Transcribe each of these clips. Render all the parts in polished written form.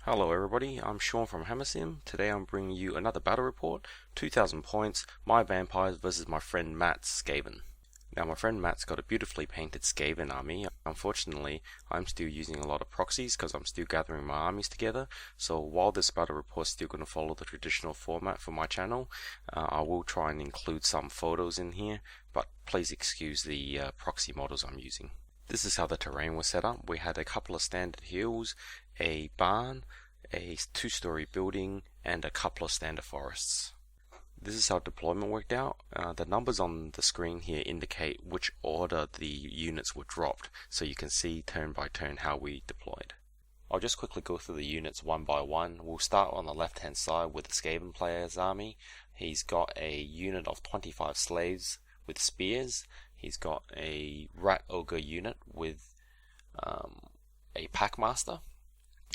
Hello everybody, I'm Sean from Hammersim. Today I'm bringing you another battle report, 2000 points, my vampires versus my friend Matt's Skaven. Now my friend Matt's got a beautifully painted Skaven army. Unfortunately, I'm still using a lot of proxies because I'm still gathering my armies together. So while this battle report is still going to follow the traditional format for my channel, I will try and include some photos in here, but please excuse the proxy models I'm using. This is how the terrain was set up. We had a couple of standard hills, a barn, a two-story building, and a couple of standard forests. This is how deployment worked out. The numbers on the screen here indicate which order the units were dropped, so you can see turn by turn how we deployed. I'll just quickly go through the units one by one. We'll start on the left hand side with the Skaven player's army. He's got a unit of 25 slaves with spears. He's got a rat ogre unit with a packmaster,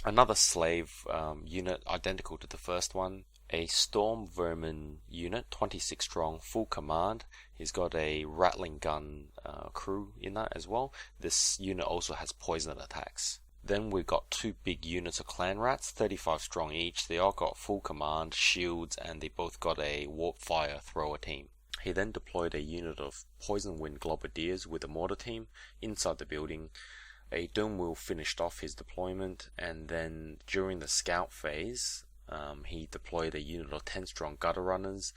another slave unit identical to the first one, a storm vermin unit 26 strong, full command. He's got a rattling gun crew in that as well. This unit also has poison attacks. Then we've got two big units of clan rats, 35 strong each. They all got full command, shields, and they both got a warp fire thrower team. He then deployed a unit of poison wind globadiers with a mortar team inside the building. A dome wheel finished off his deployment, and then during the scout phase, he deployed a unit of 10 strong gutter runners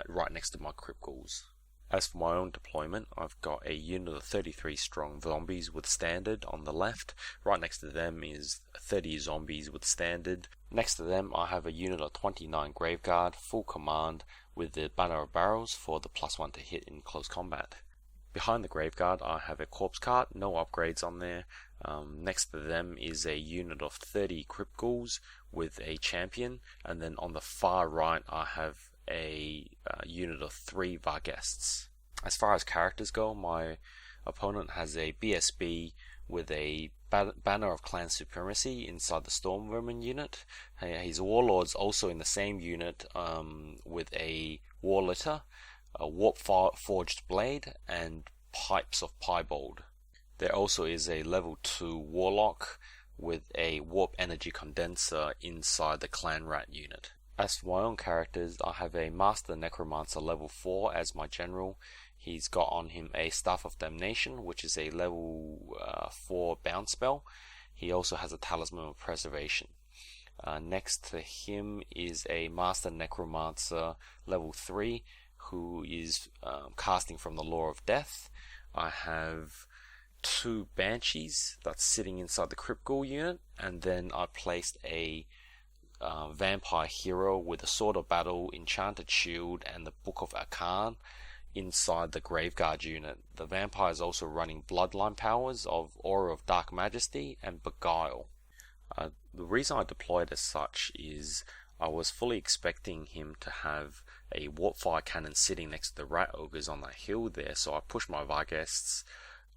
right next to my crypt ghouls. As for my own deployment, I've got a unit of 33 strong zombies with standard on the left. Right next to them is 30 zombies with standard. Next to them I have a unit of 29 graveguard, full command, with the banner of barrels for the +1 to hit in close combat. Behind the graveguard I have a corpse cart, no upgrades on there. Next to them is a unit of 30 crypt ghouls with a champion, and then on the far right I have a unit of 3 Varghests. As far as characters go, my opponent has a BSB with a banner of clan supremacy inside the storm vermin unit. His warlord's also in the same unit with a war litter, a warp forged blade, and pipes of piebald. There also is a level 2 warlock with a warp energy condenser inside the clan rat unit. As for my own characters, I have a master necromancer level 4 as my general. He's got on him a staff of damnation, which is a level 4 bound spell. He also has a talisman of preservation. Next to him is a master necromancer level 3 who is casting from the Law of Death. I have 2 banshees that's sitting inside the crypt ghoul unit, and then I placed a vampire hero with a sword of battle, enchanted shield, and the book of Akan inside the graveguard unit. The vampire is also running bloodline powers of Aura of Dark Majesty and Beguile. The reason I deployed as such is I was fully expecting him to have a warpfire cannon sitting next to the rat ogres on that hill there, so I pushed my Varghests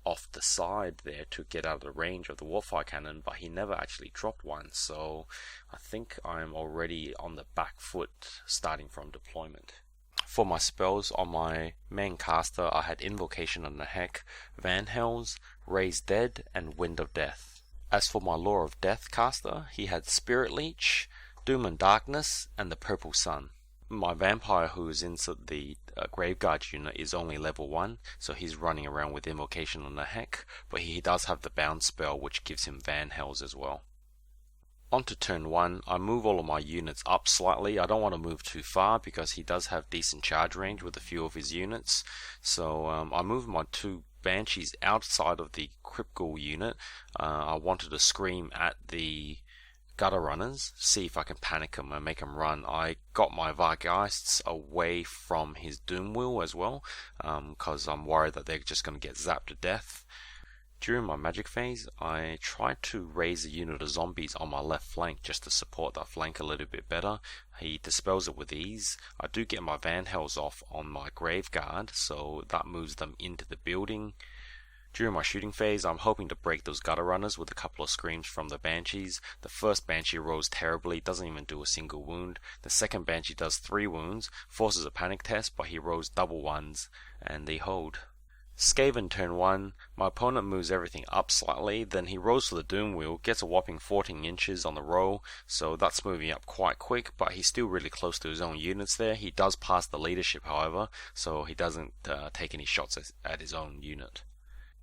off the side there to get out of the range of the warpfire cannon, but he never actually dropped one, so I think I'm already on the back foot starting from deployment. For my spells on my main caster, I had Invocation on the Heck, Van Hells, Raise Dead, and Wind of Death. As for my Law of Death caster, he had Spirit Leech, Doom and Darkness, and the Purple Sun. My vampire who is in the graveguard unit is only level 1, so he's running around with Invocation on the Heck, but he does have the bound spell which gives him Van Hells as well. On to turn 1, I move all of my units up slightly. I don't want to move too far because he does have decent charge range with a few of his units, so I move my 2 banshees outside of the crypt ghoul unit. I wanted to scream at the gutter runners, see if I can panic them and make them run. I got my Vargheists away from his doom wheel as well, because I'm worried that they're just going to get zapped to death. During my magic phase, I tried to raise a unit of zombies on my left flank just to support that flank a little bit better. He dispels it with ease. I do get my Van Hells off on my graveguard, so that moves them into the building. During my shooting phase, I'm hoping to break those gutter runners with a couple of screams from the banshees. The first banshee rolls terribly, doesn't even do a single wound. The second banshee does 3 wounds, forces a panic test, but he rolls double ones, and they hold. Skaven turn 1, my opponent moves everything up slightly, then he rolls for the Doom Wheel, gets a whopping 14 inches on the roll, so that's moving up quite quick, but he's still really close to his own units there. He does pass the leadership, however, so he doesn't take any shots at his own unit.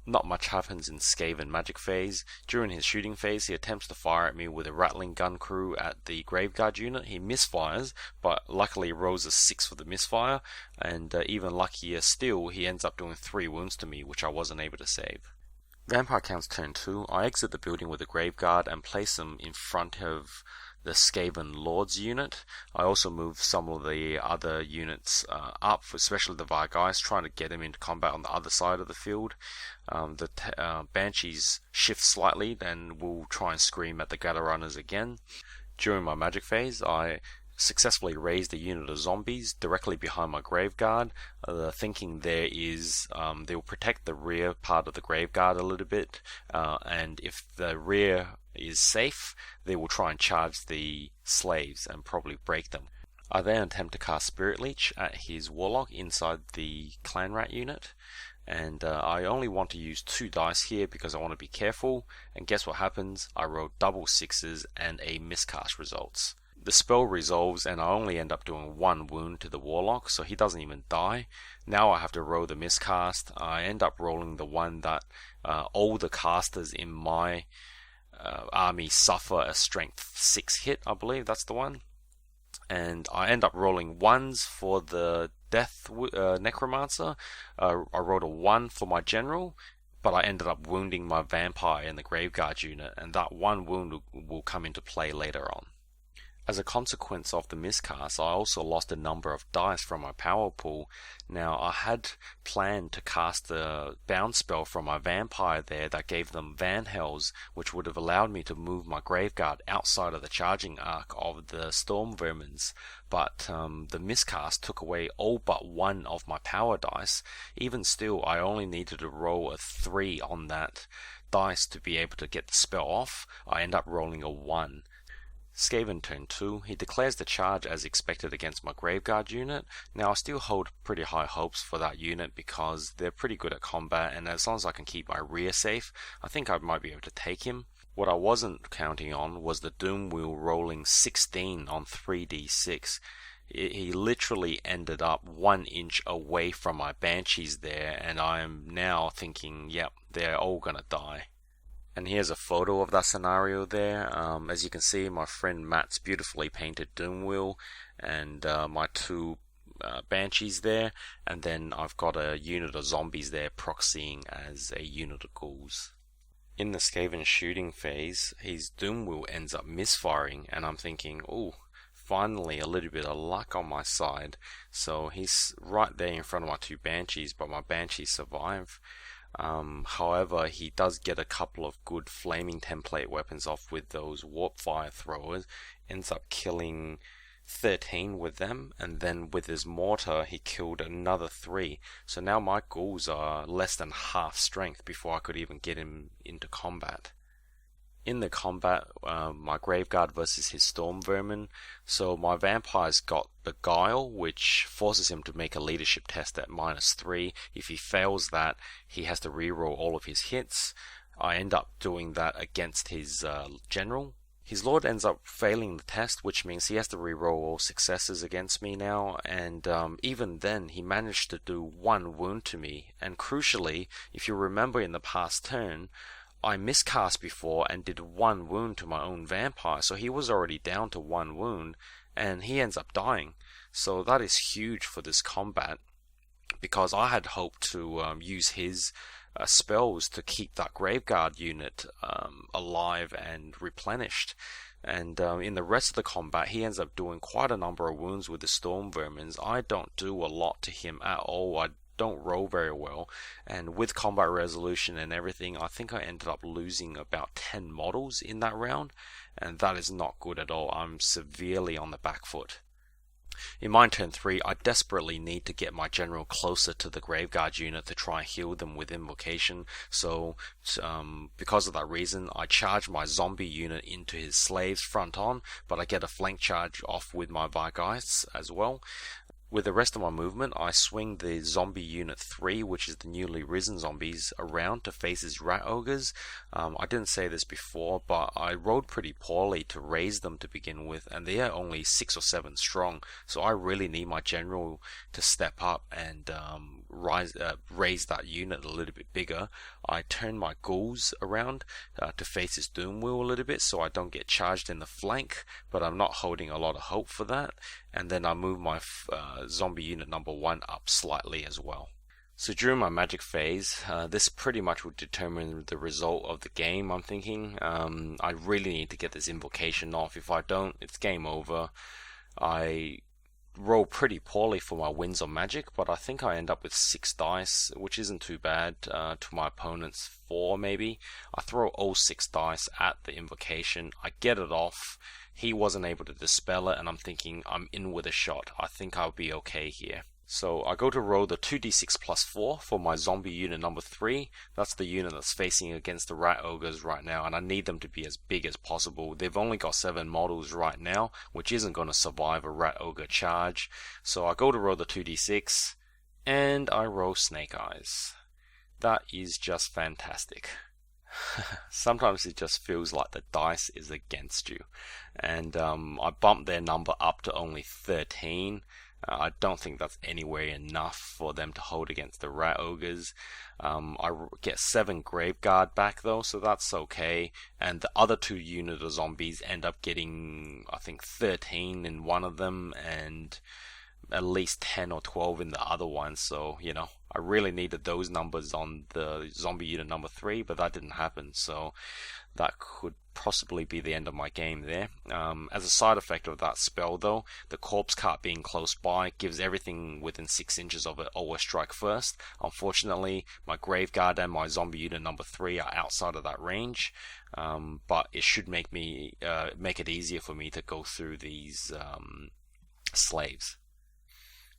Not much happens in Skaven magic phase. During his shooting phase, he attempts to fire at me with a rattling gun crew at the Graveguard unit. He misfires, but luckily rolls a 6 for the misfire, and even luckier still, he ends up doing 3 wounds to me, which I wasn't able to save. Vampire counts turn 2. I exit the building with a Graveguard and place him in front of the Skaven Lord's unit. I also move some of the other units up, especially the Vargeist, trying to get him into combat on the other side of the field. The Banshees shift slightly, then we'll try and scream at the Gather Runners again. During my magic phase, I successfully raised a unit of zombies directly behind my Graveguard. The thinking there is they'll protect the rear part of the Graveguard a little bit, and if the rear is safe, they will try and charge the slaves and probably break them. I then attempt to cast Spirit Leech at his Warlock inside the Clan Rat unit, and I only want to use 2 dice here because I want to be careful, and guess what happens? I roll double 6s and a miscast results. The spell resolves and I only end up doing 1 wound to the Warlock, so he doesn't even die. Now I have to roll the miscast. I end up rolling the one that all the casters in my army suffer a strength 6 hit, I believe that's the one. And I end up rolling 1s for the Death Necromancer. I rolled a 1 for my General, but I ended up wounding my Vampire in the Graveguard unit, and that 1 wound will come into play later on. As a consequence of the miscast, I also lost a number of dice from my power pool. Now, I had planned to cast the bounce spell from my Vampire there that gave them Van Hells, which would have allowed me to move my Graveguard outside of the charging arc of the Storm Vermins, but the miscast took away all but 1 of my power dice. Even still, I only needed to roll a 3 on that dice to be able to get the spell off. I end up rolling a 1. Skaven turn 2, he declares the charge as expected against my Graveguard unit. Now I still hold pretty high hopes for that unit because they're pretty good at combat, and as long as I can keep my rear safe, I think I might be able to take him. What I wasn't counting on was the Doom Wheel rolling 16 on 3d6. He literally ended up 1 inch away from my Banshees there, and I am now thinking, yep, they're all gonna die. And here's a photo of that scenario there. As you can see, my friend Matt's beautifully painted Doom Wheel, and my 2 Banshees there, and then I've got a unit of zombies there proxying as a unit of ghouls. In the Skaven shooting phase, his Doom Wheel ends up misfiring, and I'm thinking, ooh, finally a little bit of luck on my side. So he's right there in front of my 2 Banshees, but my Banshees survive. However, he does get a couple of good flaming template weapons off with those warp fire throwers, ends up killing 13 with them, and then with his mortar he killed another 3. So now my ghouls are less than half strength before I could even get him into combat. In the combat, my Graveguard versus his Storm Vermin, so my Vampire's got the Guile, which forces him to make a leadership test at -3. If he fails that, he has to reroll all of his hits. I end up doing that against his General. His Lord ends up failing the test, which means he has to reroll all successes against me now, and even then he managed to do 1 wound to me, and crucially, if you remember in the past turn, I miscast before and did 1 wound to my own Vampire, so he was already down to 1 wound, and he ends up dying. So that is huge for this combat, because I had hoped to use his spells to keep that Graveguard unit alive and replenished. And in the rest of the combat, he ends up doing quite a number of wounds with the Storm Vermins. I don't do a lot to him at all. I don't roll very well, and with combat resolution and everything, I think I ended up losing about 10 models in that round, and that is not good at all. I'm severely on the back foot. In my turn 3, I desperately need to get my General closer to the Graveguard unit to try and heal them with Invocation, so because of that reason, I charge my zombie unit into his slaves front on, but I get a flank charge off with my Vargeists as well. With the rest of my movement, I swing the zombie unit 3, which is the newly risen zombies, around to face his rat ogres. I didn't say this before, but I rolled pretty poorly to raise them to begin with, and they are only 6 or 7 strong, so I really need my general to step up and raise that unit a little bit bigger. I turn my ghouls around to face his doom wheel a little bit so I don't get charged in the flank, but I'm not holding a lot of hope for that. And then I move my zombie unit number 1 up slightly as well. So during my magic phase, this pretty much will determine the result of the game, I'm thinking. I really need to get this invocation off. If I don't, it's game over. I roll pretty poorly for my wins on magic, but I think I end up with 6 dice, which isn't too bad to my opponent's 4 maybe. I throw all 6 dice at the invocation, I get it off. He wasn't able to dispel it, and I'm thinking I'm in with a shot. I think I'll be okay here. So I go to roll the 2d6 plus 4 for my zombie unit number 3. That's the unit that's facing against the rat ogres right now, and I need them to be as big as possible. They've only got 7 models right now, which isn't going to survive a rat ogre charge. So I go to roll the 2d6, and I roll snake eyes. That is just fantastic. Sometimes it just feels like the dice is against you. And I bumped their number up to only 13. I don't think that's anywhere enough for them to hold against the rat ogres. I get 7 Graveguard back though, so that's okay. And the other 2 unit of zombies end up getting, I think, 13 in one of them and at least 10 or 12 in the other one. So, you know, I really needed those numbers on the zombie unit number 3, but that didn't happen. So that could possibly be the end of my game there. As a side effect of that spell though, the corpse cart being close by gives everything within 6 inches of it always strike first. Unfortunately, my Graveguard and my zombie unit number 3 are outside of that range, but it should make it easier for me to go through these slaves.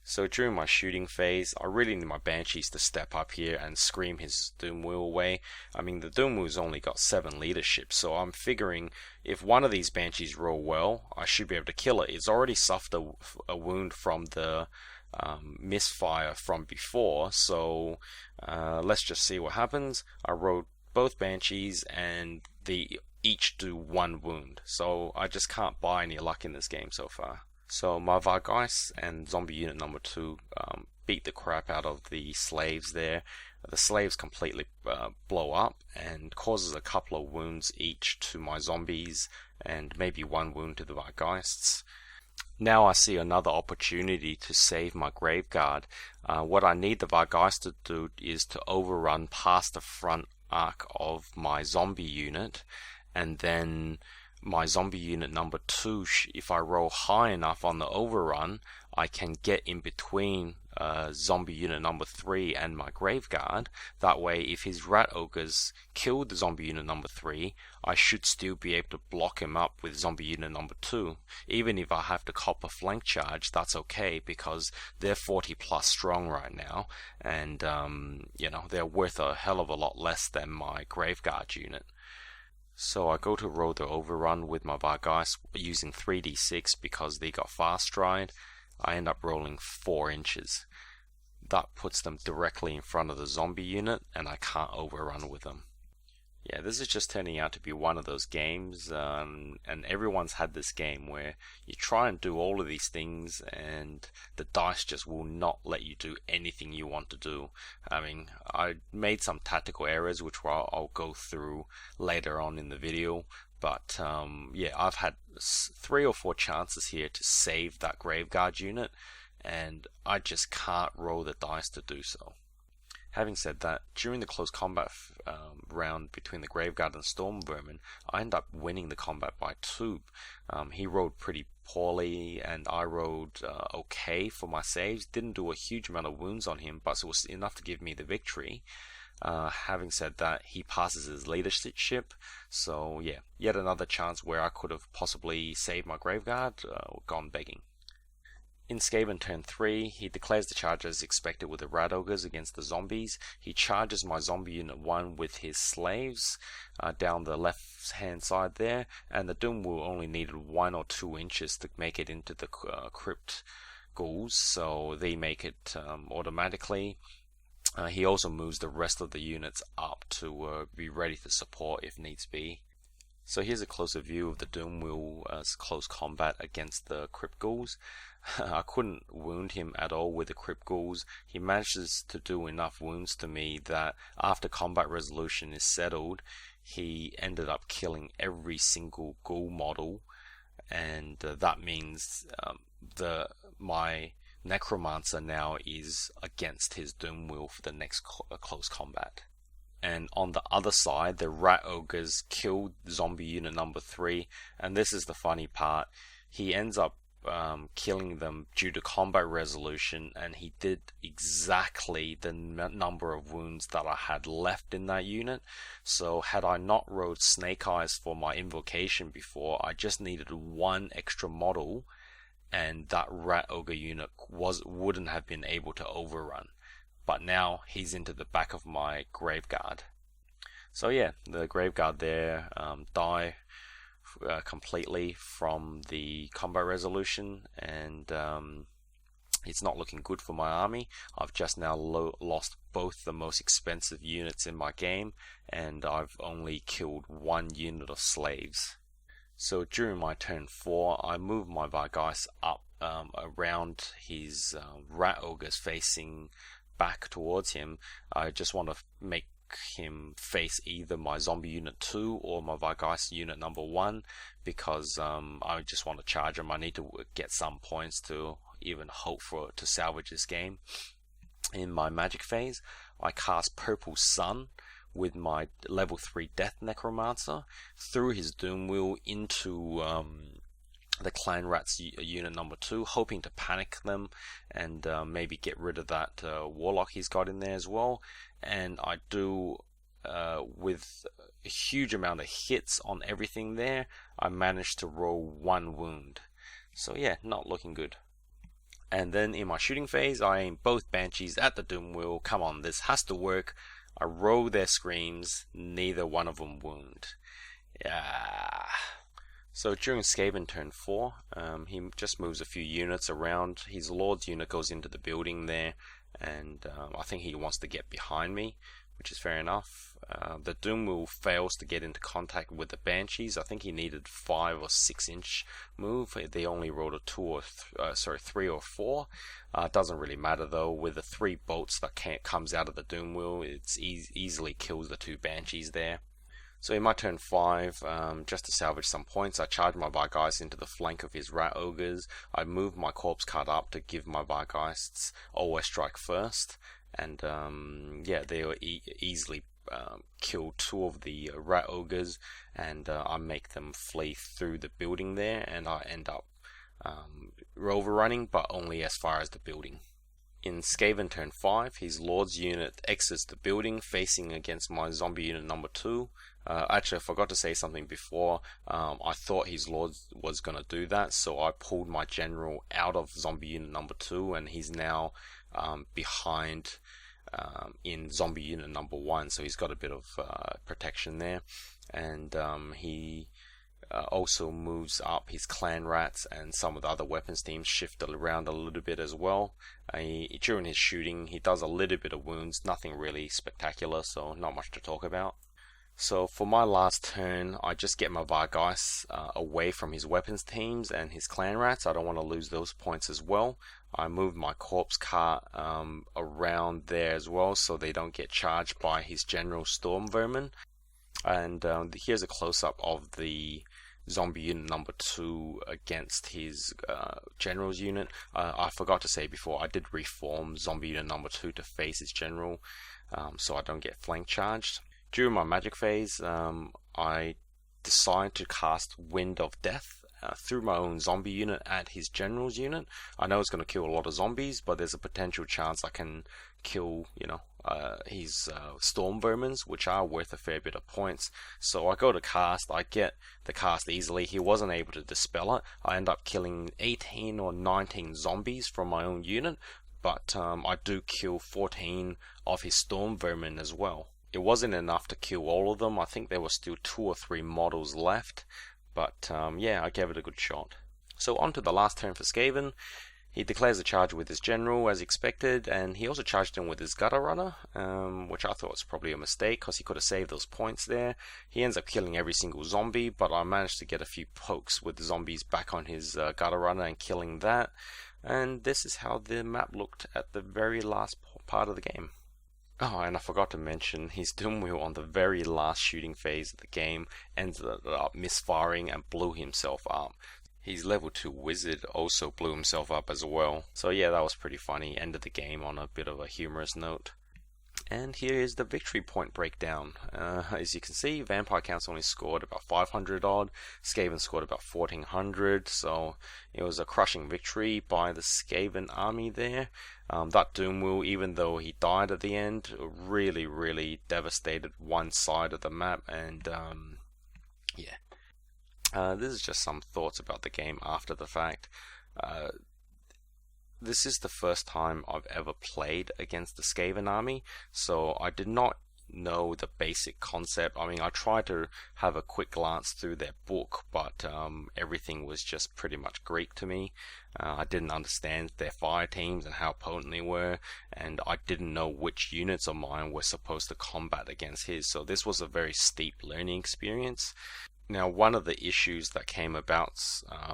So during my shooting phase, I really need my Banshees to step up here and scream his Doom Wheel away. I mean, the Doom Wheel's only got 7 leadership, so I'm figuring if one of these Banshees roll well, I should be able to kill it. It's already suffered a wound from the misfire from before, so let's just see what happens. I rolled both Banshees and they each do 1 wound, so I just can't buy any luck in this game so far. So my Vargeist and zombie unit number 2 beat the crap out of the slaves there. The slaves completely blow up and causes a couple of wounds each to my zombies and maybe 1 wound to the Vargeists. Now I see another opportunity to save my Graveguard. What I need the Vargeist to do is to overrun past the front arc of my zombie unit, and then my zombie unit number 2, if I roll high enough on the overrun, I can get in between zombie unit number 3 and my Graveguard. That way, if his rat ogres kill the zombie unit number 3, I should still be able to block him up with zombie unit number 2. Even if I have to cop a flank charge, that's okay, because they're 40 plus strong right now, and you know, they're worth a hell of a lot less than my Graveguard unit. So I go to roll the overrun with my Vargeist using 3d6 because they got fast stride. I end up rolling 4 inches. That puts them directly in front of the zombie unit, and I can't overrun with them. Yeah, this is just turning out to be one of those games, and everyone's had this game where you try and do all of these things and the dice just will not let you do anything you want to do. I mean, I made some tactical errors which I'll go through later on in the video, but yeah, I've had 3 or 4 chances here to save that Graveguard unit, and I just can't roll the dice to do so. Having said that, during the close combat round between the Graveguard and Storm Vermin, I ended up winning the combat by 2. He rolled pretty poorly, and I rolled okay for my saves. Didn't do a huge amount of wounds on him, but it was enough to give me the victory. Having said that, he passes his leadership, so yeah, yet another chance where I could have possibly saved my Graveguard or gone begging. In Skaven turn 3, he declares the charge as expected with the rat ogres against the zombies. He charges my zombie unit 1 with his slaves down the left hand side there, and the Doom Wheel only needed 1 or 2 inches to make it into the crypt ghouls, so they make it automatically. He also moves the rest of the units up to be ready for support if needs be. So here's a closer view of the Doom Wheel as close combat against the Crypt Ghouls. I couldn't wound him at all with the Crypt Ghouls. He manages to do enough wounds to me that after combat resolution is settled, he ended up killing every single ghoul model, and that means my Necromancer now is against his Doom Wheel for the next close combat. And on the other side, the Rat Ogres killed zombie unit number 3, and this is the funny part. He ends up killing them due to combat resolution, and he did exactly the number of wounds that I had left in that unit. So had I not rolled Snake Eyes for my invocation before, I just needed one extra model, and that Rat Ogre unit wouldn't have been able to overrun. But now he's into the back of my Graveguard. So yeah, the Graveguard there die completely from the combat resolution, and it's not looking good for my army. I've just now lost both the most expensive units in my game, and I've only killed one unit of slaves. So during my turn 4, I move my Vargeist up around his Rat Ogres facing back towards him. I just want to make him face either my zombie unit 2 or my Vargeist unit number 1, because I just want to charge him. I need to get some points to even hope to salvage this game. In my magic phase, I cast Purple Sun with my level 3 Death Necromancer through his Doom Wheel into the Clan Rats unit number 2, hoping to panic them and maybe get rid of that Warlock he's got in there as well. And I do, with a huge amount of hits on everything there, I managed to roll 1 wound. So yeah, not looking good. And then in my shooting phase, I aim both Banshees at the Doom Wheel. Come on, this has to work. I roll their screams, neither one of them wound. Yeah. So during Skaven turn 4, he just moves a few units around. His Lord's unit goes into the building there, and I think he wants to get behind me, which is fair enough. The Doom Wheel fails to get into contact with the Banshees. I think he needed 5 or 6 inch move. They only rolled a 3 or 4. Doesn't really matter though. With the 3 bolts that comes out of the Doom Wheel, it easily kills the 2 Banshees there. So in my turn 5, just to salvage some points, I charge my Vargeists into the flank of his Rat Ogres. I move my corpse card up to give my Vargeists always strike first, and yeah, they were easily kill 2 of the Rat Ogres, and I make them flee through the building there, and I end up overrunning, but only as far as the building. In Skaven turn 5, his Lord's unit exits the building facing against my zombie unit number 2. Actually, I forgot to say something before. I thought his Lord was going to do that, so I pulled my general out of zombie unit number 2, and he's now behind in zombie unit number 1, so he's got a bit of protection there. And he also moves up his Clan Rats, and some of the other weapons teams shifted around a little bit as well. During his shooting, he does a little bit of wounds, nothing really spectacular, so not much to talk about. So for my last turn, I just get my Vargeists away from his weapons teams and his Clan Rats. I don't want to lose those points as well. I move my corpse cart around there as well, so they don't get charged by his general Storm Vermin. And here's a close-up of the zombie unit number 2 against his general's unit. I forgot to say before, I did reform zombie unit number 2 to face his general, so I don't get flank charged. During my magic phase, I decide to cast Wind of Death through my own zombie unit at his general's unit. I know it's going to kill a lot of zombies, but there's a potential chance I can kill, his Storm Vermins, which are worth a fair bit of points. So I go to cast, I get the cast easily. He wasn't able to dispel it. I end up killing 18 or 19 zombies from my own unit, but I do kill 14 of his Storm Vermin as well. It wasn't enough to kill all of them. I think there were still 2 or 3 models left, but yeah, I gave it a good shot. So on to the last turn for Skaven. He declares a charge with his general as expected, and he also charged in with his gutter runner, which I thought was probably a mistake because he could have saved those points there. He ends up killing every single zombie, but I managed to get a few pokes with the zombies back on his gutter runner and killing that. And this is how the map looked at the very last part of the game. Oh, and I forgot to mention, his doom wheel on the very last shooting phase of the game ended up misfiring and blew himself up. His level 2 wizard also blew himself up as well. So yeah, that was pretty funny. Ended the game on a bit of a humorous note. And here is the victory point breakdown. As you can see, Vampire Counts only scored about 500 odd. Skaven scored about 1400. So it was a crushing victory by the Skaven army there. That Doom Wheel, even though he died at the end, really devastated one side of the map. And yeah. This is just some thoughts about the game after the fact. This is the first time I've ever played against the Skaven army, so I did not know the basic concept. I mean, I tried to have a quick glance through their book, but everything was just pretty much Greek to me. I didn't understand their fire teams and how potent they were, and I didn't know which units of mine were supposed to combat against his, so this was a very steep learning experience. Now, one of the issues that came about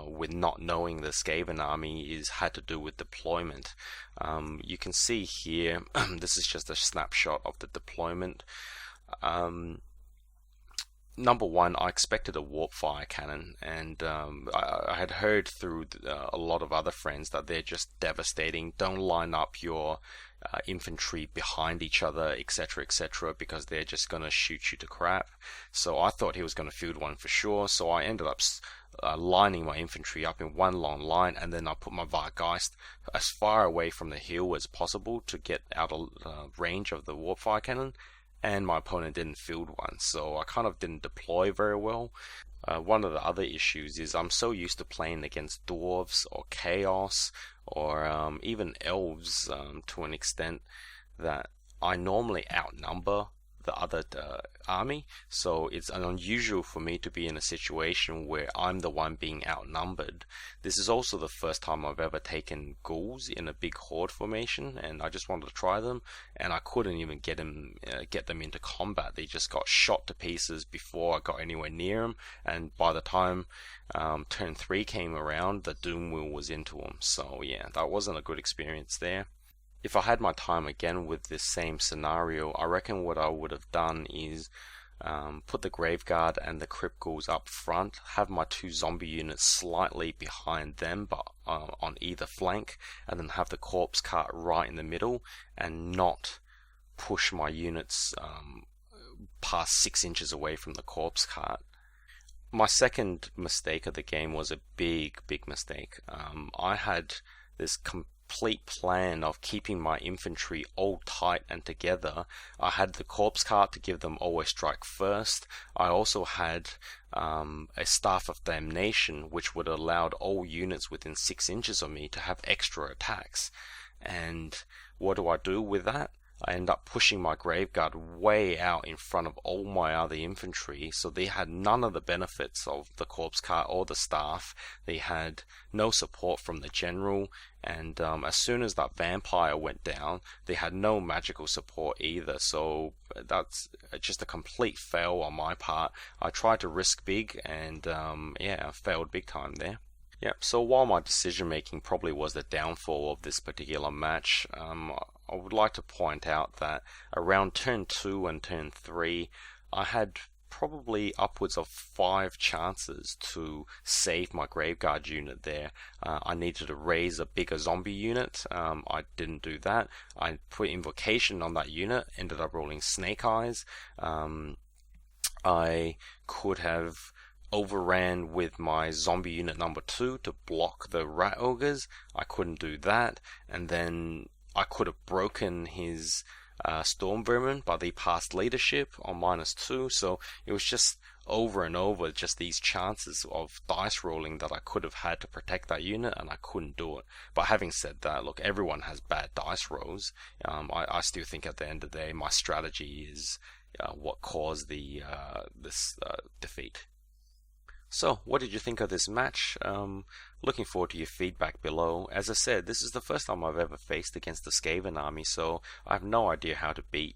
with not knowing the Skaven army had to do with deployment. You can see here, this is just a snapshot of the deployment. Number one, I expected a warp fire cannon, and I had heard through a lot of other friends that they're just devastating. Don't line up your infantry behind each other, etc., because they're just going to shoot you to crap. So I thought he was going to field one for sure, so I ended up lining my infantry up in one long line, and then I put my Vargeist as far away from the hill as possible to get out of range of the warp fire cannon, and my opponent didn't field one, so I kind of didn't deploy very well. One of the other issues is I'm so used to playing against dwarves or chaos or even elves to an extent that I normally outnumber the other army, so it's unusual for me to be in a situation where I'm the one being outnumbered. This is also the first time I've ever taken ghouls in a big horde formation, and I just wanted to try them, and I couldn't even get them into combat. They just got shot to pieces before I got anywhere near them, and by the time turn 3 came around, the Doom Wheel was into them. So yeah, that wasn't a good experience there. If I had my time again with this same scenario, I reckon what I would have done is put the Graveguard and the Crypt Ghouls up front, have my 2 zombie units slightly behind them but on either flank, and then have the Corpse Cart right in the middle, and not push my units past 6 inches away from the Corpse Cart. My second mistake of the game was a big mistake. I had this complete plan of keeping my infantry all tight and together. I had the Corpse Cart to give them always strike first. I also had a Staff of Damnation, which would have allowed all units within 6 inches of me to have extra attacks. And what do I do with that? I end up pushing my Graveguard way out in front of all my other infantry, so they had none of the benefits of the Corpse Cart or the Staff. They had no support from the General, and as soon as that Vampire went down, they had no magical support either, so that's just a complete fail on my part. I tried to risk big, and yeah, I failed big time there. Yep, so while my decision making probably was the downfall of this particular match, I would like to point out that around turn 2 and turn 3, I had probably upwards of 5 chances to save my Graveguard unit there. I needed to raise a bigger zombie unit. I didn't do that. I put Invocation on that unit, ended up rolling Snake Eyes. I could have overran with my zombie unit number 2 to block the Rat Ogres. I couldn't do that, and then I could have broken his Storm Vermin, but they passed leadership on -2, so it was just over and over just these chances of dice rolling that I could have had to protect that unit, and I couldn't do it. But having said that, look, everyone has bad dice rolls. I still think at the end of the day my strategy is what caused this defeat. So, what did you think of this match? Looking forward to your feedback below. As I said, this is the first time I've ever faced against the Skaven army, so I have no idea how to beat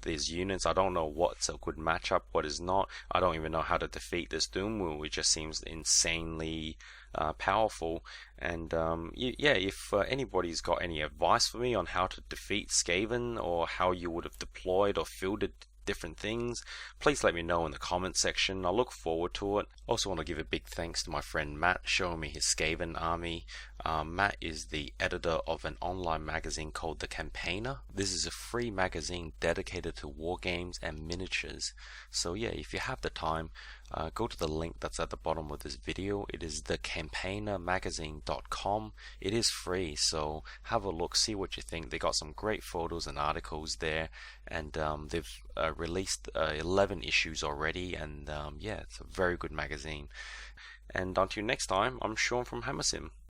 these units. I don't know what's a good matchup, what is not. I don't even know how to defeat this Doom, which just seems insanely powerful. And yeah, if anybody's got any advice for me on how to defeat Skaven, or how you would have deployed or fielded different things, please let me know in the comment section. I look forward to it. Also want to give a big thanks to my friend Matt showing me his Skaven army. Matt is the editor of an online magazine called The Campaigner. This is a free magazine dedicated to war games and miniatures. So yeah, if you have the time, go to the link that's at the bottom of this video. It is thecampaignermagazine.com. It is free, so have a look, see what you think. They got some great photos and articles there, and they've released 11 issues already, and yeah, it's a very good magazine. And until next time, I'm Sean from Hammersim.